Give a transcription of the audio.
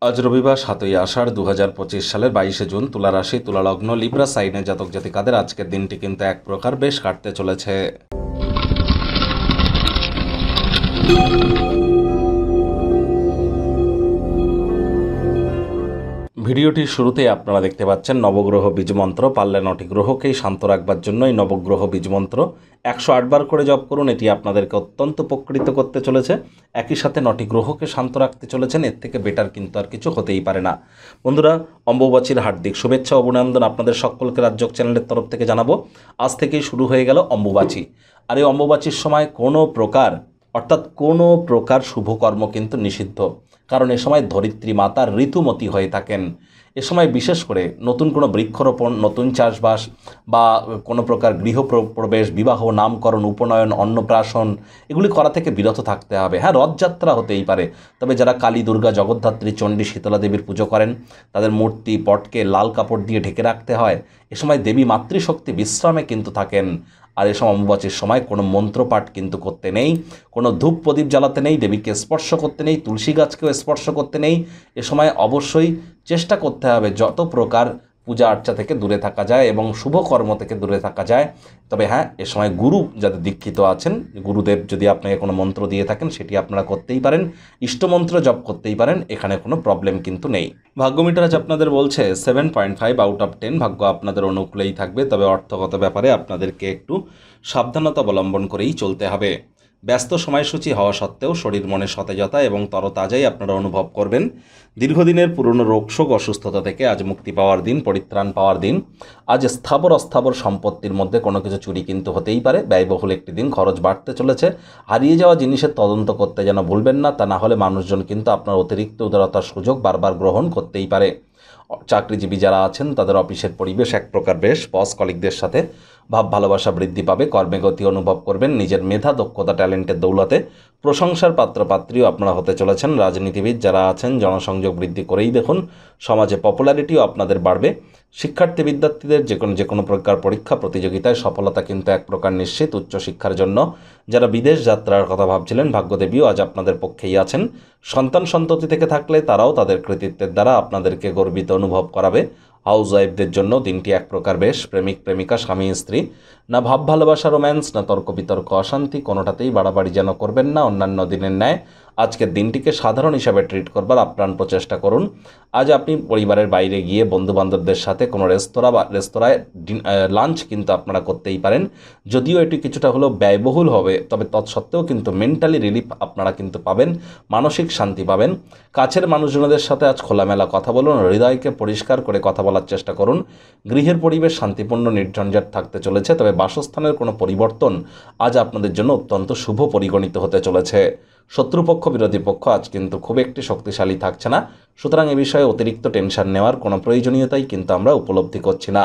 আজ রবিবার ৭ই আষাঢ় ২০২৫ সালের ২২শে জুন। তুলা রাশি, তুলা লগ্ন, লিব্রা সাইনে জাতক জাতিকাদের আজকের দিনটি কিন্তু এক প্রকার বেশ কাটতে চলেছে। ভিডিওটির শুরুতেই আপনারা দেখতে পাচ্ছেন নবগ্রহ বীজমন্ত্র। পারলে ৯টি গ্রহকেই শান্ত রাখবার জন্য এই নবগ্রহ বীজমন্ত্র ১০৮ বার করে জপ করুন। এটি আপনাদেরকে অত্যন্ত উপকৃত করতে চলেছে। একই সাথে ৯টি গ্রহকে শান্ত রাখতে চলেছেন। এর থেকে বেটার কিন্তু আর কিছু হতেই পারে না। বন্ধুরা, অম্বুবাচীর হার্দিক শুভেচ্ছা অভিনন্দন আপনাদের সকলকে রাজযোগ চ্যানেলের তরফ থেকে জানাবো। আজ থেকেই শুরু হয়ে গেল অম্বুবাচী। আর এই অম্বুবাচীর সময় কোনো প্রকার শুভকর্ম কিন্তু নিষিদ্ধ, কারণ এ সময় ধরিত্রী মাতার ঋতুমতী হয়ে থাকেন। এ সময় বিশেষ করে নতুন কোনো বৃক্ষরোপণ, নতুন চাষবাস বা কোনো প্রকার গৃহপ্রবেশ, বিবাহ, নামকরণ, উপনয়ন, অন্নপ্রাশন এগুলি করা থেকে বিরত থাকতে হবে। হ্যাঁ, রথযাত্রা হতেই পারে, তবে যারা কালী, দুর্গা, জগদ্ধাত্রী, চণ্ডী, শীতলা দেবীর পুজো করেন তাদের মূর্তি, পটকে লাল কাপড় দিয়ে ঢেকে রাখতে হয়। এ সময় দেবী মাতৃশক্তি বিশ্রামে কিন্তু থাকেন। আর এ সময় অম্বুবাচীর সময় কোনো মন্ত্রপাঠ কিন্তু করতে নেই, কোনো ধূপ প্রদীপ জ্বালাতে নেই, দেবীকে স্পর্শ করতে নেই, তুলসী গাছকেও স্পর্শ করতে নেই। এ সময় অবশ্যই চেষ্টা করতে হবে যত প্রকার পূজা আর্চা থেকে দূরে থাকা যায় এবং শুভকর্ম থেকে দূরে থাকা যায়। তবে হ্যাঁ, এ সময় গুরু যাদের দীক্ষিত আছেন, গুরুদেব যদি আপনাকে কোনো মন্ত্র দিয়ে থাকেন সেটি আপনারা করতেই পারেন, ইষ্টমন্ত্র জপ করতেই পারেন, এখানে কোনো প্রবলেম কিন্তু নেই। ভাগ্যমিটার আজ আপনাদের বলছে 7.5 আউট অফ 10। ভাগ্য আপনাদের অনুকূলেই থাকবে, তবে অর্থগত ব্যাপারে আপনাদেরকে একটু সাবধানতা অবলম্বন করেই চলতে হবে। ব্যস্ত সময়সূচি হওয়া সত্ত্বেও শরীর মনে সতেজতা এবং তরতাজাই আপনারা অনুভব করবেন। দীর্ঘদিনের পুরনো রোগশোক, অসুস্থতা থেকে আজ মুক্তি পাওয়ার দিন, পরিত্রাণ পাওয়ার দিন। আজ স্থাবর অস্থাবর সম্পত্তির মধ্যে কোনো কিছু চুরি কিন্তু হতেই পারে। ব্যয়বহুল একটি দিন, খরচ বাড়তে চলেছে। হারিয়ে যাওয়া জিনিসের তদন্ত করতে যেন ভুলবেন না, তা না হলে মানুষজন কিন্তু আপনার অতিরিক্ত উদারতার সুযোগ বারবার গ্রহণ করতেই পারে। চাকরিজীবী যারা আছেন তাদের অফিসের পরিবেশ এক প্রকার বেশ, বস কলিগদের সাথে ভাব ভালোবাসা বৃদ্ধি পাবে, কর্মে গতি অনুভব করবেন। নিজের মেধা, দক্ষতা, ট্যালেন্টের দৌলতে প্রশংসার পাত্রপাত্রীও আপনারা হতে চলেছেন। রাজনীতিবিদ যারা আছেন জনসংযোগ বৃদ্ধি করেই দেখুন, সমাজে পপুলারিটিও আপনাদের বাড়বে। শিক্ষার্থী বিদ্যার্থীদের যে কোনো প্রকার পরীক্ষা প্রতিযোগিতায় সফলতা কিন্তু এক প্রকার নিশ্চিত। উচ্চশিক্ষার জন্য যারা বিদেশ যাত্রার কথা ভাবছিলেন, ভাগ্যদেবীও আজ আপনাদের পক্ষেই আছেন। সন্তান সন্ততি থেকে থাকলে তারাও তাদের কৃতিত্বের দ্বারা আপনাদেরকে গর্বিত অনুভব করাবে। হাউস ওয়াইফদের জন্য দিনটি এক প্রকার বেশ। প্রেমিক প্রেমিকা, স্বামী স্ত্রী, না ভাব ভালোবাসা, রোম্যান্স, না তর্ক বিতর্ক, অশান্তি, কোনোটাতেই বাড়াবাড়ি যেন করবেন না। অন্যান্য দিনের ন্যায় আজকের দিনটিকে সাধারণ হিসাবে ট্রিট করবার আপ্রাণ প্রচেষ্টা করুন। আজ আপনি পরিবারের বাইরে গিয়ে বন্ধুবান্ধবদের সাথে কোনো রেস্তোরাঁয় লাঞ্চ কিন্তু আপনারা করতেই পারেন। যদিও এটি কিছুটা হলেও ব্যয়বহুল হবে, তবে তৎসত্ত্বেও কিন্তু মেন্টালি রিলিফ আপনারা কিন্তু পাবেন, মানসিক শান্তি পাবেন। কাছের মানুষজনদের সাথে আজ খোলামেলা কথা বলুন, হৃদয়কে পরিষ্কার করে কথা বলার চেষ্টা করুন। গৃহের পরিবেশ শান্তিপূর্ণ, নির্ঝঞ্ঝাট থাকতে চলেছে, তবে বাসস্থানের কোনো পরিবর্তন আজ আপনাদের জন্য অত্যন্ত শুভ পরিগণিত হতে চলেছে। শত্রুপক্ষ, বিরোধী পক্ষ আজ কিন্তু খুব একটি শক্তিশালী থাকছে না, সুতরাং এ বিষয়ে অতিরিক্ত টেনশন নেওয়ার কোনো প্রয়োজনীয়তাই কিন্তু আমরা উপলব্ধি করছি না।